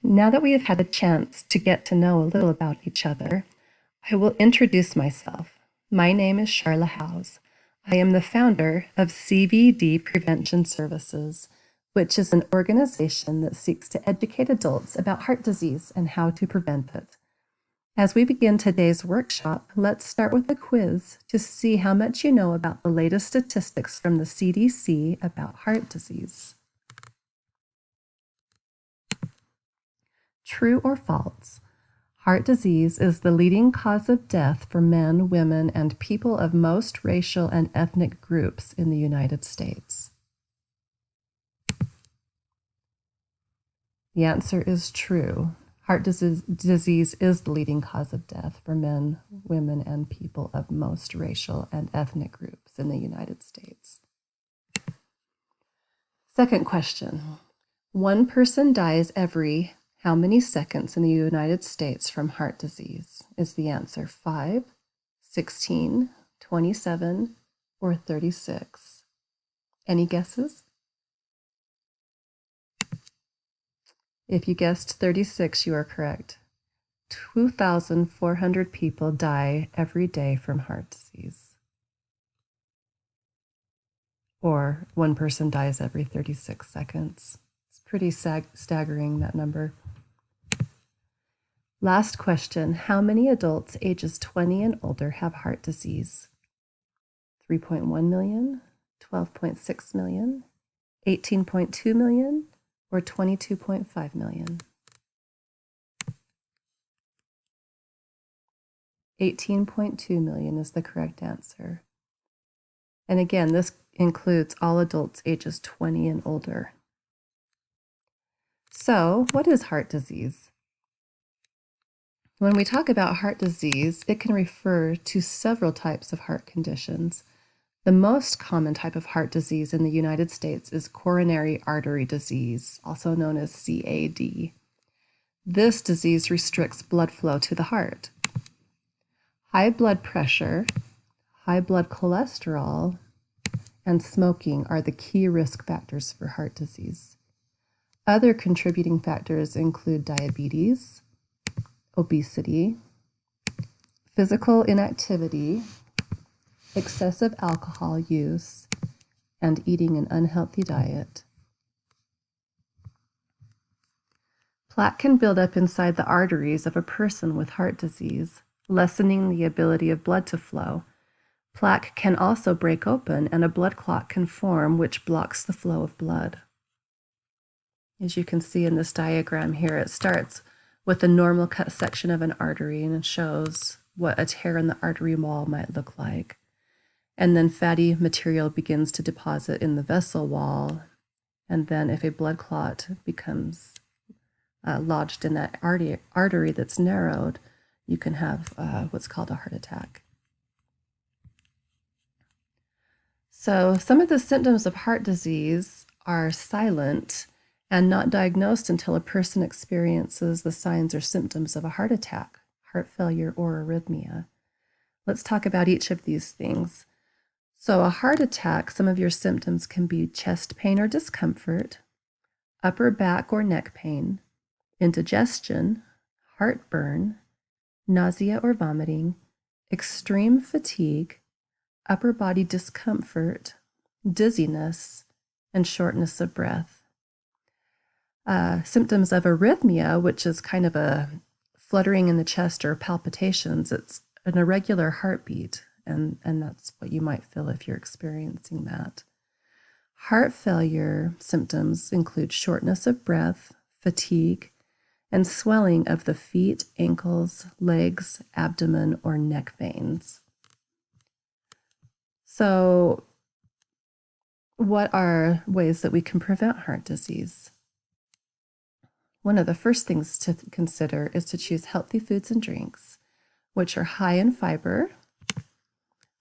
now that we have had a chance to get to know a little about each other, I will introduce myself. My name is Charla Howes. I am the founder of CVD Prevention Services, which is an organization that seeks to educate adults about heart disease and how to prevent it. As we begin today's workshop, let's start with a quiz to see how much you know about the latest statistics from the CDC about heart disease. True or false? Heart disease is the leading cause of death for men, women, and people of most racial and ethnic groups in the United States. The answer is true. Heart disease is the leading cause of death for men, women, and people of most racial and ethnic groups in the United States. Second question. One person dies every how many seconds in the United States from heart disease? Is the answer 5, 16, 27, or 36? Any guesses? If you guessed 36, you are correct. 2,400 people die every day from heart disease. Or one person dies every 36 seconds. It's pretty staggering, that number. Last question. How many adults ages 20 and older have heart disease? 3.1 million, 12.6 million, 18.2 million, or 22.5 million? 18.2 million is the correct answer. And again, this includes all adults ages 20 and older. So, what is heart disease? When we talk about heart disease, it can refer to several types of heart conditions. The most common type of heart disease in the United States is coronary artery disease, also known as CAD. This disease restricts blood flow to the heart. High blood pressure, high blood cholesterol, and smoking are the key risk factors for heart disease. Other contributing factors include diabetes, obesity, physical inactivity, excessive alcohol use, and eating an unhealthy diet. Plaque can build up inside the arteries of a person with heart disease, lessening the ability of blood to flow. Plaque can also break open and a blood clot can form, which blocks the flow of blood. As you can see in this diagram here, it starts with a normal cut section of an artery and it shows what a tear in the artery wall might look like. And then fatty material begins to deposit in the vessel wall. And then if a blood clot becomes lodged in that artery that's narrowed, you can have what's called a heart attack. So some of the symptoms of heart disease are silent and not diagnosed until a person experiences the signs or symptoms of a heart attack, heart failure, or arrhythmia. Let's talk about each of these things. So a heart attack, some of your symptoms can be chest pain or discomfort, upper back or neck pain, indigestion, heartburn, nausea or vomiting, extreme fatigue, upper body discomfort, dizziness, and shortness of breath. Symptoms of arrhythmia, which is kind of a fluttering in the chest or palpitations, it's an irregular heartbeat, and that's what you might feel if you're experiencing that. Heart failure symptoms include shortness of breath, fatigue, and swelling of the feet, ankles, legs, abdomen, or neck veins. So, what are ways that we can prevent heart disease? One of the first things to consider is to choose healthy foods and drinks, which are high in fiber,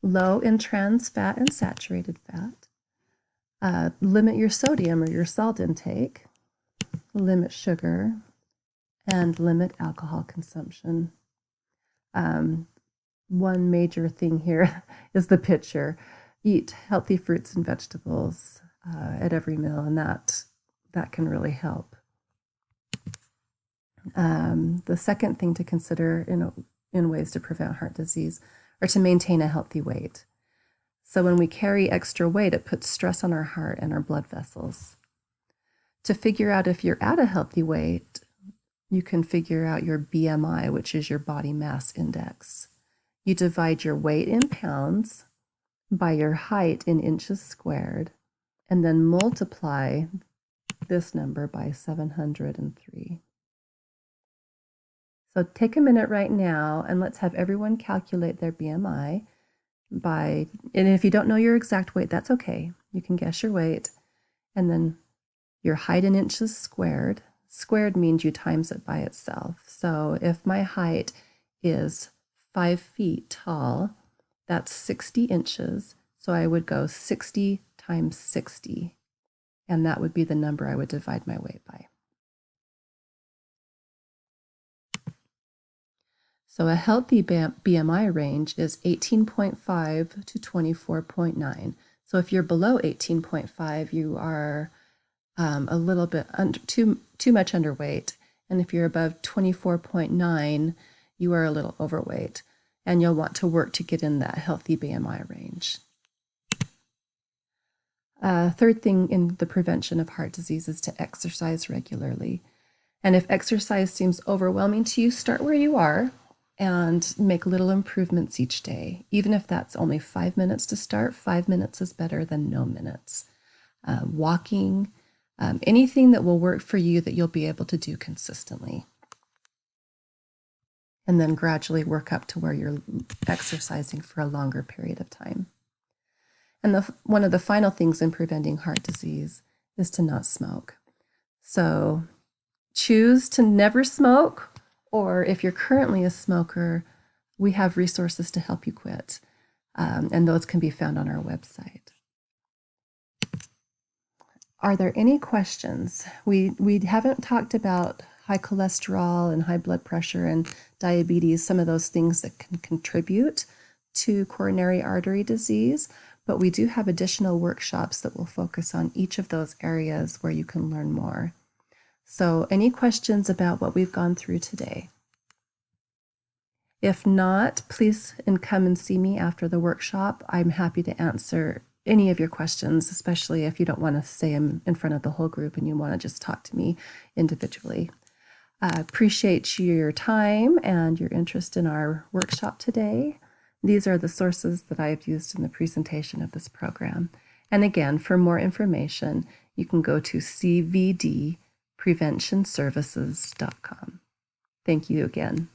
low in trans fat and saturated fat. Limit your sodium or your salt intake, limit sugar, and limit alcohol consumption. One major thing here is the picture. Eat healthy fruits and vegetables at every meal, and that can really help. The second thing to consider in ways to prevent heart disease are to maintain a healthy weight. So when we carry extra weight, it puts stress on our heart and our blood vessels. To figure out if you're at a healthy weight, you can figure out your BMI, which is your body mass index. You divide your weight in pounds by your height in inches squared, and then multiply this number by 703. So take a minute right now and let's have everyone calculate their BMI and if you don't know your exact weight, that's okay. You can guess your weight, and then your height in inches squared. Squared means you times it by itself. So if my height is 5 feet tall, that's 60 inches. So I would go 60 times 60, and that would be the number I would divide my weight by. So a healthy BMI range is 18.5 to 24.9. So if you're below 18.5, you are a little bit too much underweight. And if you're above 24.9, you are a little overweight. And you'll want to work to get in that healthy BMI range. Third thing in the prevention of heart disease is to exercise regularly. And if exercise seems overwhelming to you, start where you are and make little improvements each day. Even if that's only 5 minutes to start, 5 minutes is better than no minutes. Walking, anything that will work for you that you'll be able to do consistently. And then gradually work up to where you're exercising for a longer period of time. And one of the final things in preventing heart disease is to not smoke. So choose to never smoke, or if you're currently a smoker, we have resources to help you quit. And those can be found on our website. Are there any questions? We haven't talked about high cholesterol and high blood pressure and diabetes, some of those things that can contribute to coronary artery disease, but we do have additional workshops that will focus on each of those areas where you can learn more. So any questions about what we've gone through today? If not, please come and see me after the workshop. I'm happy to answer any of your questions, especially if you don't want to say them in front of the whole group and you want to just talk to me individually. Appreciate your time and your interest in our workshop today. These are the sources that I have used in the presentation of this program. And again, for more information, you can go to cvdpreventionservices.com. Thank you again.